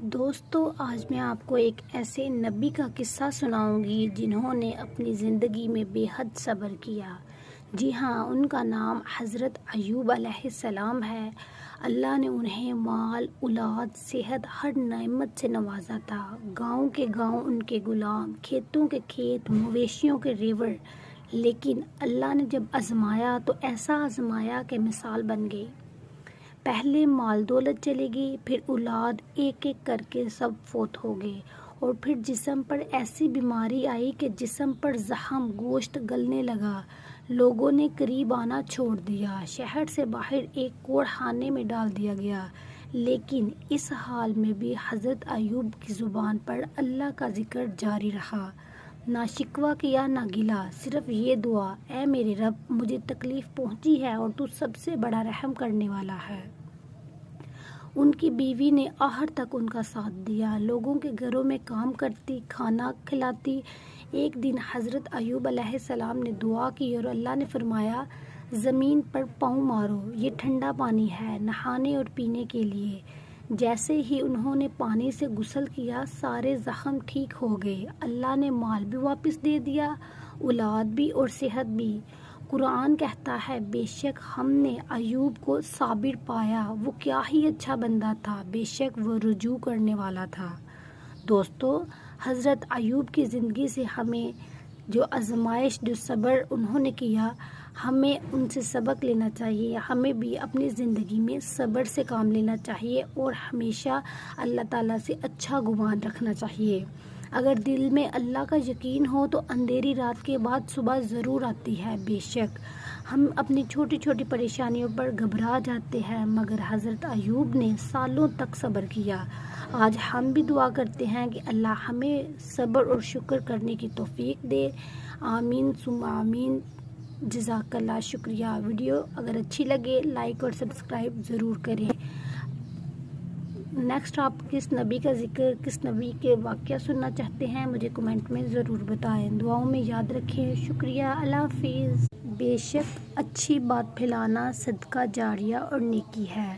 دوستو آج میں آپ کو ایک ایسے نبی کا قصہ سناؤں گی جنہوں نے اپنی زندگی میں بے حد صبر کیا۔ جی ہاں، ان کا نام حضرت ایوب علیہ السلام ہے۔ اللہ نے انہیں مال، اولاد، صحت، ہر نعمت سے نوازا تھا۔ گاؤں کے گاؤں ان کے غلام، کھیتوں کے کھیت، مویشیوں کے ریوڑ، لیکن اللہ نے جب آزمایا تو ایسا آزمایا کہ مثال بن گئی۔ پہلے مال دولت چلے گی، پھر اولاد، ایک ایک کر کے سب فوت ہو گئے، اور پھر جسم پر ایسی بیماری آئی کہ جسم پر زخم، گوشت گلنے لگا۔ لوگوں نے قریب آنا چھوڑ دیا، شہر سے باہر ایک کوڑ خانے میں ڈال دیا گیا۔ لیکن اس حال میں بھی حضرت ایوب کی زبان پر اللہ کا ذکر جاری رہا۔ نہ شکوہ کیا نہ گلہ، صرف یہ دعا، اے میرے رب، مجھے تکلیف پہنچی ہے اور تو سب سے بڑا رحم کرنے والا ہے۔ ان کی بیوی نے آخر تک ان کا ساتھ دیا، لوگوں کے گھروں میں کام کرتی، کھانا کھلاتی۔ ایک دن حضرت ایوب علیہ السلام نے دعا کی اور اللہ نے فرمایا، زمین پر پاؤں مارو، یہ ٹھنڈا پانی ہے، نہانے اور پینے کے لیے۔ جیسے ہی انہوں نے پانی سے غسل کیا، سارے زخم ٹھیک ہو گئے۔ اللہ نے مال بھی واپس دے دیا، اولاد بھی اور صحت بھی۔ قرآن کہتا ہے، بے شک ہم نے ایوب کو صابر پایا، وہ کیا ہی اچھا بندہ تھا، بے شک وہ رجوع کرنے والا تھا۔ دوستو، حضرت ایوب کی زندگی سے ہمیں جو آزمائش، جو صبر انہوں نے کیا، ہمیں ان سے سبق لینا چاہیے۔ ہمیں بھی اپنی زندگی میں صبر سے کام لینا چاہیے اور ہمیشہ اللہ تعالیٰ سے اچھا گمان رکھنا چاہیے۔ اگر دل میں اللہ کا یقین ہو تو اندھیری رات کے بعد صبح ضرور آتی ہے۔ بے شک ہم اپنی چھوٹی چھوٹی پریشانیوں پر گھبرا جاتے ہیں، مگر حضرت ایوب نے سالوں تک صبر کیا۔ آج ہم بھی دعا کرتے ہیں کہ اللہ ہمیں صبر اور شکر کرنے کی توفیق دے۔ آمین ثم آمین۔ جزاک اللہ، شکریہ۔ ویڈیو اگر اچھی لگے لائک اور سبسکرائب ضرور کریں۔ نیکسٹ آپ کس نبی کا ذکر، کس نبی کے واقعہ سننا چاہتے ہیں، مجھے کمنٹ میں ضرور بتائیں۔ دعاؤں میں یاد رکھیں۔ شکریہ، اللہ حافظ۔ بے شک اچھی بات پھیلانا صدقہ جاریہ اور نیکی ہے۔